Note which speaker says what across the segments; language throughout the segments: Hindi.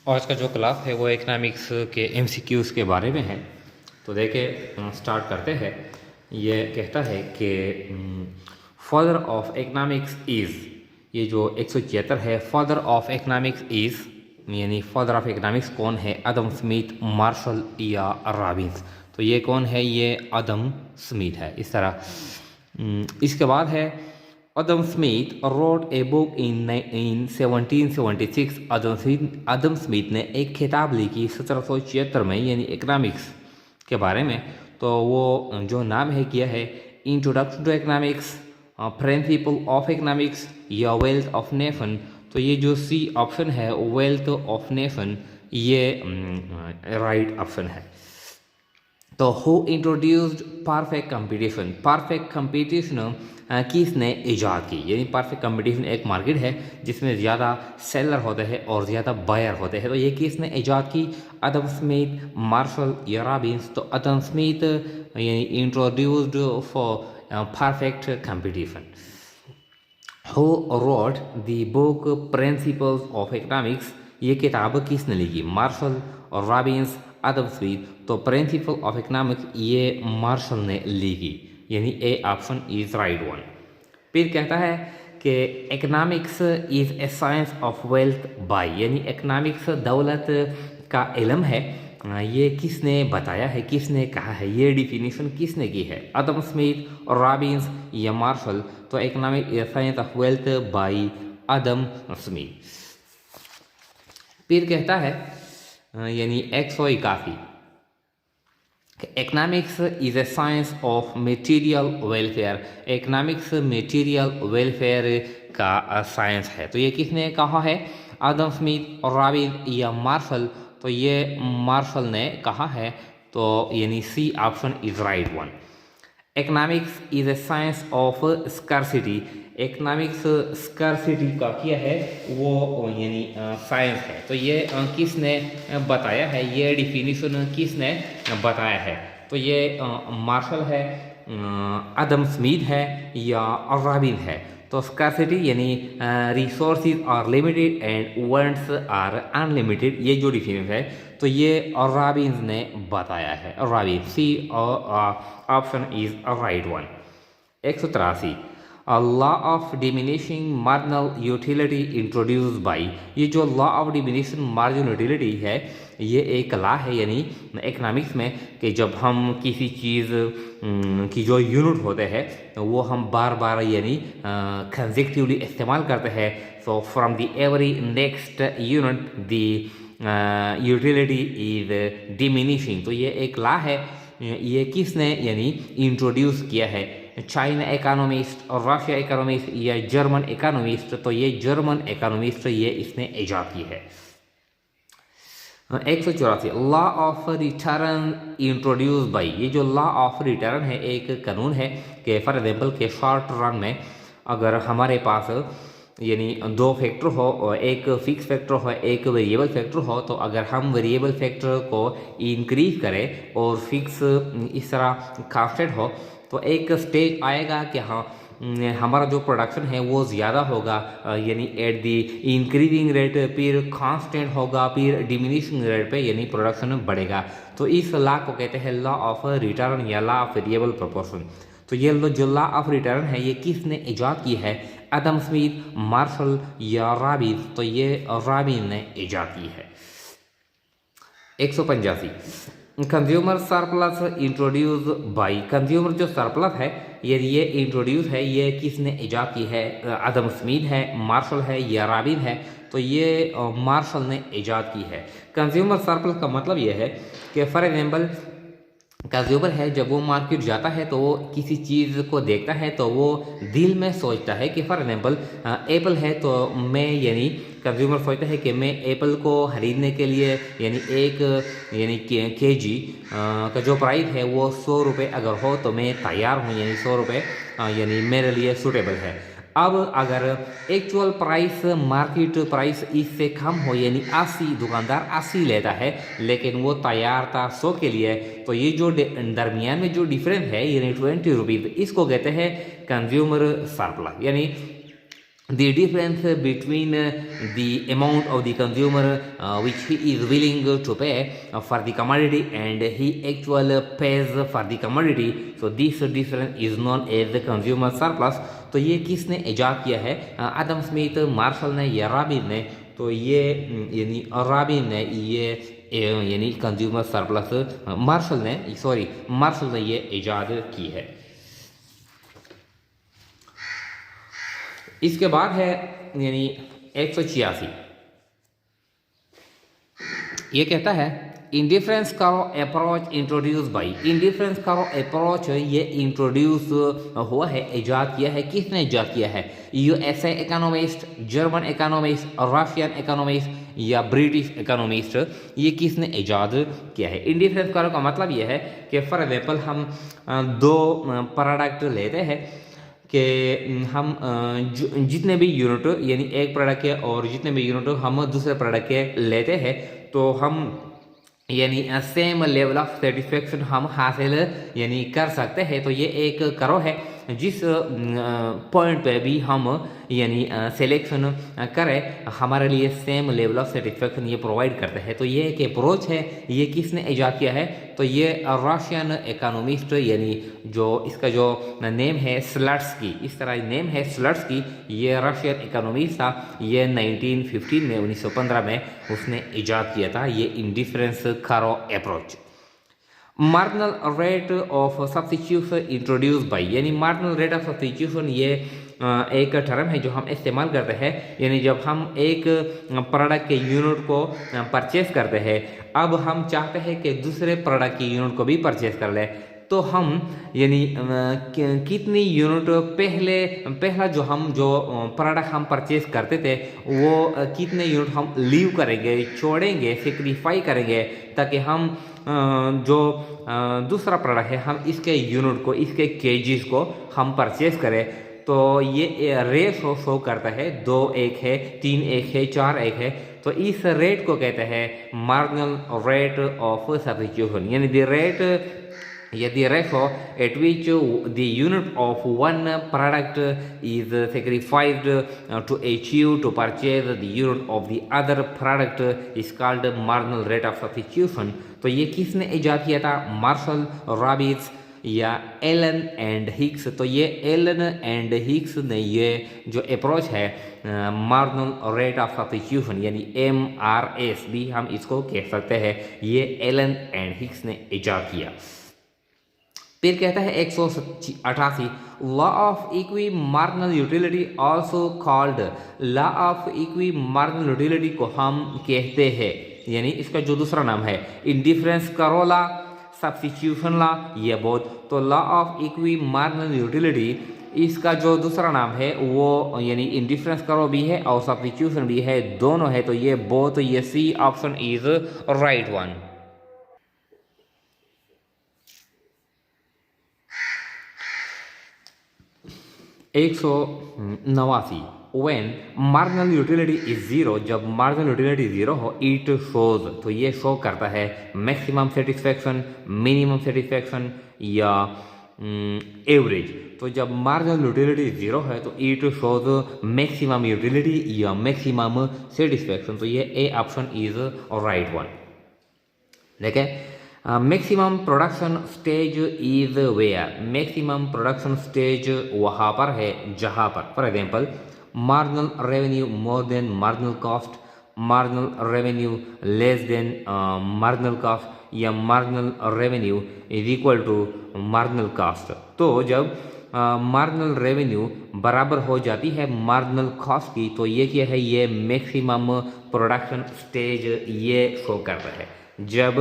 Speaker 1: आज का जो क्लास है वो इकनॉमिक्स के एमसीक्यूज़ के बारे में है। तो देखिए स्टार्ट करते हैं। ये कहता है कि फादर ऑफ इकनॉमिक्स इज़, ये जो 176 है, फादर ऑफ इकनॉमिक्स इज़ यानी फादर ऑफ इकनॉमिक्स कौन है? अदम स्मिथ, मार्शल या रॉबिन्स। तो ये कौन है? ये अदम स्मिथ है। इस तरह इसके बाद है Adam Smith wrote a book in 1776। Adam Smith ने एक किताब लिखी 1776 में, यानी इकनॉमिक्स के बारे में। तो वो जो नाम है किया है introduction to economics, principle of economics या वेल्थ ऑफ नेशन। तो ये जो सी ऑप्शन है वेल्थ ऑफ नेशन, ये राइट ऑप्शन है। तो who introduced perfect competition. Perfect competition किसने ईजाद की? यानी परफेक्ट कंपटीशन एक मार्केट है जिसमें ज़्यादा सेलर होते हैं और ज़्यादा बायर होते हैं। तो ये किसने ईजाद की? अदम स्मिथ, मार्शल या रॉबिन्स। तो अदम स्मिथ यानी introduced for perfect competition. Who wrote the book principles of economics. ये किताब किसने लिखी? मार्शल और रॉबिन्स, अदम स्मिथ। तो प्रिंसिपल ऑफ इकनॉमिक्स ये मार्शल ने लिखी, यानी A option is right one. फिर कहता है कि economics is a science of wealth by, यानी इकनॉमिक्स दौलत का इल्म है। ये किसने बताया है, किसने कहा है, ये डिफिनीशन किसने की है? अदम स्मिथ और रॉबिन्स या मार्शल। तो economic is science of wealth by Adam Smith. फिर कहता है यानी 181, economics is a science of material welfare. Economics material welfare का साइंस है। तो ये किसने कहा है? आदम स्मिथ और रॉबिन या मार्शल। तो ये मार्शल ने कहा है। तो यानी C option is right one. Economics is a science of scarcity. Economics scarcity का क्या है? वो यानी साइंस है। तो ये किसने बताया है? ये डिफिनीशन किसने बताया है? तो ये मार्शल है, अदम स्मिथ है या रॉबिन है। तो स्कार्सिटी यानी resources are limited and wants are unlimited, ये जो डिफिनेशन है तो ये रॉबिन्स ने बताया है। Robin, C option is right one. 183, law of diminishing marginal utility introduce by. ये जो law of diminishing marginal utility है ये एक लॉ है यानी इकनॉमिक्स में कि जब हम किसी चीज़ की जो यूनिट होते हैं वो हम बार बार यानी कंसेक्टिवली इस्तेमाल करते हैं। So from the every next unit the utility is diminishing. तो ये एक लॉ है। ये किसने यानी इंट्रोड्यूस किया है? चाइना इकोनॉमिस्ट और रशिया इकोनॉमिस्ट या जर्मन इकोनॉमिस्ट। तो ये जर्मन इकोनॉमिस्ट ये इसने ईजाद की है। 184, law of return introduce by. ये जो लॉ ऑफ रिटर्न है एक कानून है कि फॉर एग्जाम्पल के शॉर्ट रन में अगर हमारे पास यानी दो फैक्टर हो और एक फिक्स फैक्टर हो एक वेरिएबल फैक्टर हो, तो अगर हम वेरिएबल फैक्टर को इंक्रीज करें और फिक्स इस तरह कांस्टेंट हो तो एक स्टेज आएगा कि हाँ हमारा जो प्रोडक्शन है वो ज़्यादा होगा यानी एट दी इंक्रीजिंग रेट, फिर कांस्टेंट होगा, फिर डिमिनिशिंग रेट पे यानी प्रोडक्शन बढ़ेगा। तो इस लॉ को कहते हैं लॉ ऑफ रिटर्न या लॉ ऑफ वेरिएबल प्रोपोर्शन। तो ये जो लॉ ऑफ रिटर्न है ये किसने ईजाद की है? अदम स्मिथ, मार्शल या रॉबिन। तो ये रॉबिन ने ईजाद की है। 185, consumer surplus introduce by. Consumer जो सरप्लस है ये इंट्रोड्यूस है, ये किसने ईजाद की है? अदम स्मिथ है, मार्शल है या रॉबिन है? तो ये मार्शल ने ईजाद की है। कंज्यूमर सरप्लस का मतलब ये है कि फॉर एग्जाम्पल कंज्यूमर है जब वो मार्केट जाता है तो वो किसी चीज़ को देखता है तो वो दिल में सोचता है कि फॉर एग्जाम्पल एप्पल है तो मैं यानी कंज्यूमर सोचता है कि मैं एप्पल को खरीदने के लिए यानी एक यानी केजी का जो प्राइस है वो 100 रुपये अगर हो तो मैं तैयार हूँ, यानी 100 रुपये यानी मेरे लिए सूटेबल है। अब अगर एक्चुअल प्राइस मार्केट प्राइस इससे कम हो यानी 80, दुकानदार 80 लेता है लेकिन वो तैयार था 100 के लिए, तो ये जो दरमियान में जो डिफरेंस है यानी 20 रुपीज़, इसको कहते हैं कंज्यूमर सरप्लस। यानी the difference between the amount of the consumer which he is willing to pay for the commodity and he actually pays for the commodity, so this difference is known as the consumer surplus. तो ये किसने इजाद किया है? एडम स्मिथ, मार्शल ने या रॉबिन ने? तो ये यानी रॉबिन ने ये यानी कंज्यूमर सरप्लस मार्शल ने ये इजाद की है। इसके बाद है यानी 186, ये कहता है इंडिफरेंस करो अप्रोच इंट्रोड्यूस बाई। इंडिफरेंस करो अप्रोच ये इंट्रोड्यूस हुआ है, इजाद किया है। किसने इजाद किया है? USA economist, German economist, Russian economist या ब्रिटिश इकोनॉमिस्ट? ये किसने इजाद किया है? इंडिफरेंस करो का मतलब ये है कि फॉर एग्जाम्पल हम दो प्रोडक्ट लेते हैं कि हम जितने भी यूनिट यानी एक प्रोडक्ट के और जितने भी यूनिट हम दूसरे प्रोडक्ट के लेते हैं, तो हम यानी सेम लेवल ऑफ सेटिस्फेक्शन हम हासिल यानी कर सकते हैं। तो ये एक करो है जिस पॉइंट पे भी हम यानी सिलेक्शन करें, हमारे लिए सेम लेवल ऑफ सेटिस्फेक्शन ये प्रोवाइड करते हैं। तो ये एक अप्रोच है, ये किसने इजाद किया है? तो ये रशियन इकोनॉमिस्ट यानी जो इसका जो नेम है स्लट्सकी, इस तरह नेम है स्लट्सकी, ये रशियन इकोनॉमिस्ट था। ये 1915 में 1915 में उसने इजाद किया था ये इंडिफरेंस करो approach. Marginal rate of substitution introduce by, यानी मार्जिनल रेट ऑफ सब्स्टिट्यूशन ये एक टर्म है जो हम इस्तेमाल करते हैं यानी जब हम एक प्रोडक्ट के यूनिट को परचेस करते हैं, अब हम चाहते हैं कि दूसरे प्रोडक्ट की यूनिट को भी परचेस कर लें, तो हम यानी कितनी यूनिट पहला जो प्रोडक्ट हम परचेस करते थे वो कितने यूनिट हम लीव करेंगे, छोड़ेंगे, सेक्रीफाई करेंगे, ताकि हम जो दूसरा प्रोडक्ट है हम इसके यूनिट को, इसके केजीज को हम परचेस करें। तो ये रेशो शो करता है 2:1 है, 3:1 है, 4:1 है। तो इस रेट को कहते हैं मार्जिनल रेट ऑफ सब्स्टिट्यूशन, यानी द रेट या the ratio at which the unit of one product is sacrificed to achieve to purchase the unit of the other product is called marginal rate of substitution। तो ये किसने इजाद किया था? मार्शल, रॉबिन्स या एलन एंड हिक्स। तो ये एलन एंड हिक्स ने ये जो अप्रोच है मार्जिनल रेट ऑफ सब्स्टिट्यूशन यानी MRS भी हम इसको कह सकते हैं, ये एलन एंड हिक्स ने इजाद किया। फिर कहता है 188, law of equi marginal utility also called, law of equi marginal utility को हम कहते हैं यानी इसका जो दूसरा नाम है इंडिफरेंस करो लॉ, सब्स्टिट्यूशन लॉ, ये बोथ। तो law of equi marginal utility इसका जो दूसरा नाम है वो यानी इंडिफरेंस करो भी है और सब्स्टिट्यूशन भी है, दोनों है। तो ये बोथ, ये C option is right one. एक 189, when marginal utility is 0, जब marginal utility 0 हो, it shows, तो ये शो करता है मैक्सिमम सेटिस्फेक्शन, मिनिमम सेटिस्फेक्शन या एवरेज। तो जब मार्जिनल यूटिलिटी 0 है तो इट शोज मैक्सिमम यूटिलिटी या मैक्सिमम सेटिस्फेक्शन। तो ये A option is right one. देखें maximum production stage is where, maximum production stage वहाँ पर है जहाँ पर for example marginal revenue more than marginal cost, marginal revenue less than marginal cost या marginal revenue is equal to marginal cost. तो जब मार्जिनल रेवेन्यू बराबर हो जाती है मार्जिनल कॉस्ट की, तो ये क्या है? ये मैक्सिमम प्रोडक्शन स्टेज ये शो करता है। जब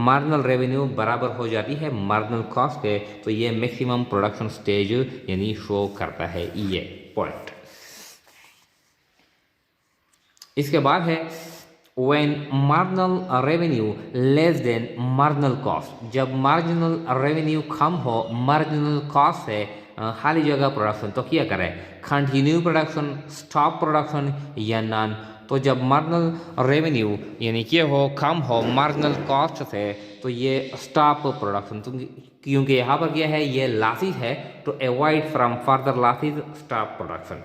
Speaker 1: मार्जिनल रेवेन्यू बराबर हो जाती है मार्जिनल कॉस्ट के, तो ये मैक्सिमम प्रोडक्शन स्टेज यानी शो करता है ये पॉइंट। इसके बाद है when marginal revenue less than marginal cost, जब मार्जिनल रेवेन्यू कम हो मार्जिनल कॉस्ट से खाली जगह प्रोडक्शन, तो क्या करें? कंटिन्यू प्रोडक्शन, स्टॉप प्रोडक्शन या नॉन। तो जब मार्जिनल रेवेन्यू यानी कि हो कम हो मार्जिनल कॉस्ट से, तो ये स्टॉप प्रोडक्शन, तो क्योंकि यहाँ पर क्या है? ये लॉसेस है, तो avoid from further losses, stop production.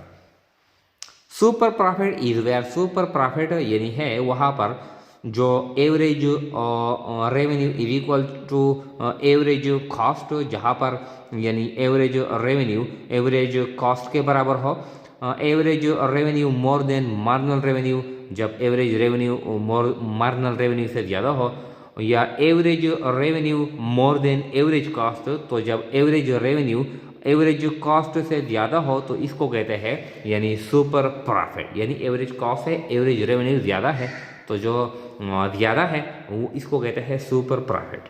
Speaker 1: Super profit is where, super profit यानी है वहाँ पर जो average revenue is equal to average cost, जहाँ पर यानी एवरेज रेवेन्यू एवरेज कॉस्ट के बराबर हो। Average revenue more than marginal revenue, जब एवरेज रेवेन्यू मार्जिनल रेवेन्यू से ज़्यादा हो, या average revenue more than average cost, तो जब एवरेज रेवेन्यू एवरेज कॉस्ट से ज़्यादा हो तो इसको कहते हैं यानी सुपर प्रॉफिट। यानी एवरेज कॉस्ट है, एवरेज रेवेन्यू ज़्यादा है, तो जो ज़्यादा है वो इसको कहते हैं super profit.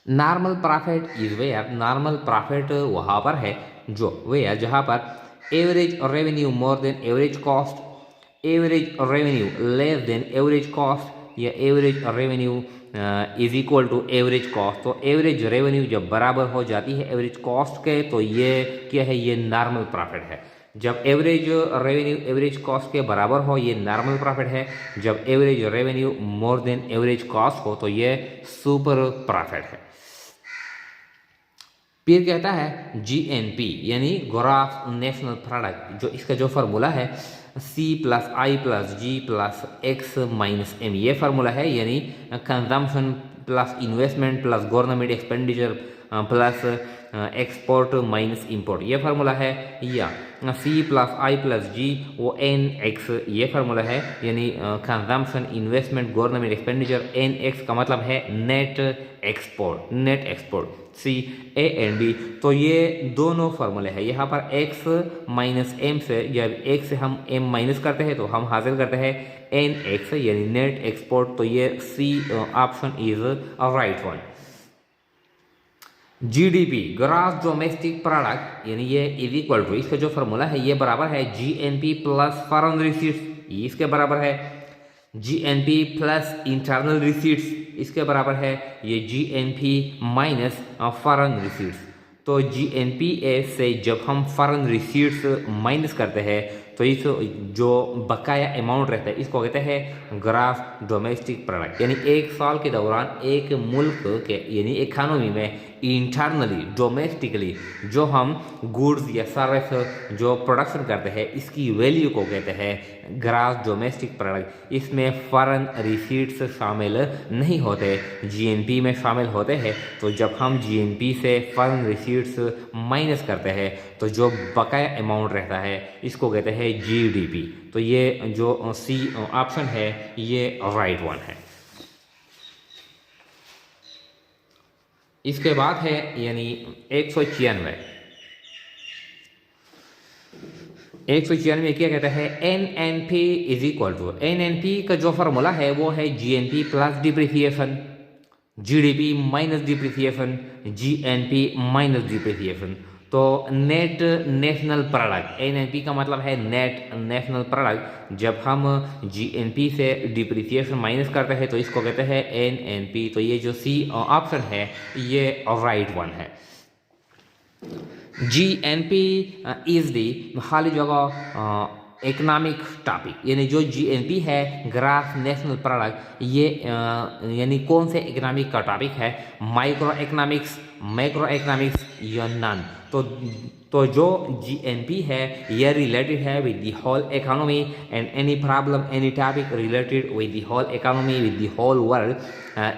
Speaker 1: Normal profit is where, normal profit वहाँ पर है जो वेयर जहाँ पर average revenue more than average cost, average revenue less than average cost, या average revenue is equal to average cost. तो एवरेज रेवेन्यू जब बराबर हो जाती है एवरेज कॉस्ट के तो ये क्या है, ये नॉर्मल प्रॉफिट है। जब एवरेज रेवेन्यू एवरेज कॉस्ट के बराबर हो ये नॉर्मल प्रॉफिट है। जब average revenue more than average cost हो तो ये सुपर प्रॉफिट है। फिर कहता है जीएनपी यानी ग्रॉस नेशनल प्रोडक्ट, जो इसका जो फार्मूला है C+I+G+X-M, ये फार्मूला है, यानी consumption plus investment plus government expenditure plus export minus import, ये फार्मूला है। या C+I+G वो NX, ये फार्मूला है, यानी consumption investment government expenditure. NX का मतलब है net export, net export. CA&B, तो ये दोनों फार्मूले हैं। यहाँ पर X माइनस M से, जब X से हम M माइनस करते हैं तो हम हासिल करते हैं NX यानी नेट एक्सपोर्ट। तो ये C option is right one. GDP gross domestic product, यानी ये इज इक्वल टू, इसका जो फार्मूला है ये बराबर है GNP प्लस फॉरेन रिसीट्स, इसके बराबर है GNP प्लस इंटरनल रिसीट्स, इसके बराबर है ये GNP माइनस फॉरेन रिसीट्स। तो GNPA से जब हम फॉरेन रिसीट्स माइनस करते हैं तो इस जो बकाया अमाउंट रहता है इसको कहते हैं ग्रॉस डोमेस्टिक प्रोडक्ट। यानी एक साल के दौरान एक मुल्क के यानी इकोनॉमी में इंटरनली डोमेस्टिकली जो हम गुड्स या सर्विस जो प्रोडक्शन करते हैं इसकी वैल्यू को कहते हैं ग्रॉस डोमेस्टिक प्रोडक्ट। इसमें फॉरेन रिसीट्स शामिल नहीं होते, GNP में शामिल होते हैं। तो जब हम GNP से फॉरेन रिसीट्स माइनस करते हैं तो जो बकाया अमाउंट रहता है इसको कहते हैं GDP। तो ये जो C ऑप्शन है ये राइट वन है। इसके बाद है यानी 196 क्या कहता है, NNP is equal to, NNP का जो फार्मूला है वो है GNP plus depreciation, GDP minus depreciation, GNP minus depreciation. तो नेट नेशनल प्रोडक्ट, NNP का मतलब है नेट नेशनल प्रोडक्ट। जब हम GNP से डिप्रिसिएशन माइनस करते हैं तो इसको कहते हैं NNP। तो ये जो C ऑप्शन है ये राइट वन है। GNP इज दी खाली जगह इकोनॉमिक टॉपिक, यानी जो GNP है ग्रॉस नेशनल प्रोडक्ट, ये यानी कौन से इकोनॉमिक का टॉपिक है, माइक्रो इकोनॉमिक्स, मैक्रो इकोनॉमिक्स या नॉन। तो जो GNP है ये रिलेटेड है with the whole economy and any problem any topic related with the whole economy with the whole world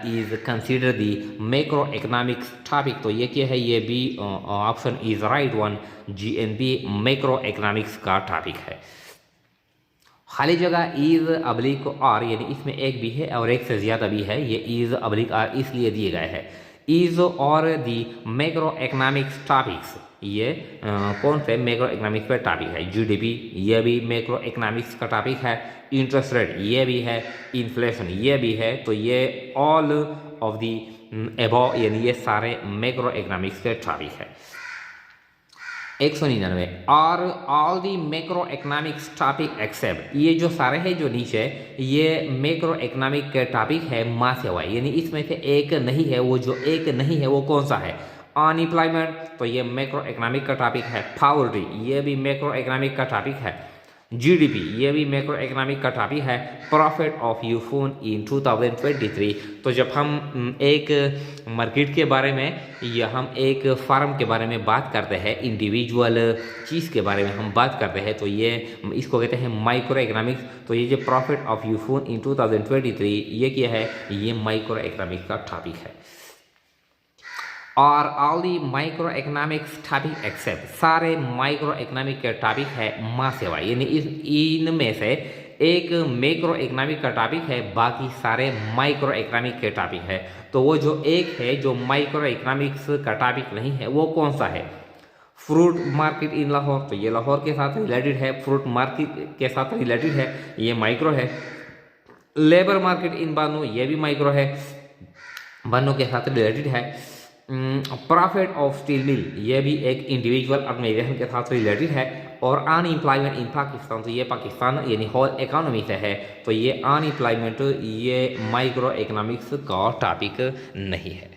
Speaker 1: is consider the macro economics topic. तो ये क्या है, ये भी option is right one, GNP macro economics का टॉपिक है। खाली जगह इज अब्लिक आर, यानी इसमें एक भी है और एक से ज़्यादा भी है, ये इज अब्लिक आर इसलिए दिए गए हैं। इज और दी मैक्रो इकोनॉमिक्स टॉपिक्स, ये कौन से मैक्रो इकोनॉमिक्स पे टॉपिक है। GDP ये भी मैक्रो इकोनॉमिक्स का टॉपिक है, इंटरेस्ट रेट ये भी है, इन्फ्लेशन ये भी है। तो ये ऑल ऑफ दी एबव यानी ये सारे मैक्रो इकोनॉमिक्स के टॉपिक है। 199 और all the macro economics topic except, ये जो सारे हैं जो नीचे ये मैक्रो इकोनॉमिक के टॉपिक है मास सेवा, यानी इसमें से एक नहीं है। वो जो एक नहीं है वो कौन सा है, अनएम्प्लॉयमेंट, तो ये मैक्रो इकोनॉमिक का टॉपिक है। पॉवर्टी ये भी मैक्रो इकोनॉमिक का टॉपिक है। जीडीपी ये भी मैक्रो इकोनॉमिक का टॉपिक है। प्रॉफिट ऑफ यूफोन इन 2023। तो जब हम एक मार्केट के बारे में या हम एक फार्म के बारे में बात करते हैं, इंडिविजुअल चीज़ के बारे में हम बात करते हैं, तो ये इसको कहते हैं माइक्रो इकोनॉमिक्स। तो ये जो प्रॉफिट ऑफ यूफोन इन 2023 ये क्या है, ये माइक्रो इकोनॉमिक्स का टॉपिक है। और all the micro economics topic except, सारे माइक्रो इकोनॉमिक के टॉपिक है माँ सेवा, यानी इनमें से एक मैक्रो इकोनॉमिक का टॉपिक है, बाकी सारे माइक्रो इकोनॉमिक के टॉपिक है। तो वो जो एक है जो माइक्रो इकोनॉमिक्स का टॉपिक नहीं है वो कौन सा है, फ्रूट मार्केट इन लाहौर, तो ये लाहौर के साथ रिलेटेड है, फ्रूट मार्केट के साथ रिलेटेड है, ये माइक्रो है। लेबर मार्केट इन बानो, ये भी माइक्रो है, बानो के साथ रिलेटेड है। प्रॉफिट ऑफ स्टील मिल, ये भी एक इंडिविजुअल ऑर्गेनाइजेशन के साथ रिलेटेड है। और अनएम्प्लॉयमेंट इन पाकिस्तान, तो ये पाकिस्तान यानी होल इकोनॉमी से है, तो ये अनएम्प्लॉयमेंट ये माइक्रो इकोनॉमिक्स का टॉपिक नहीं है।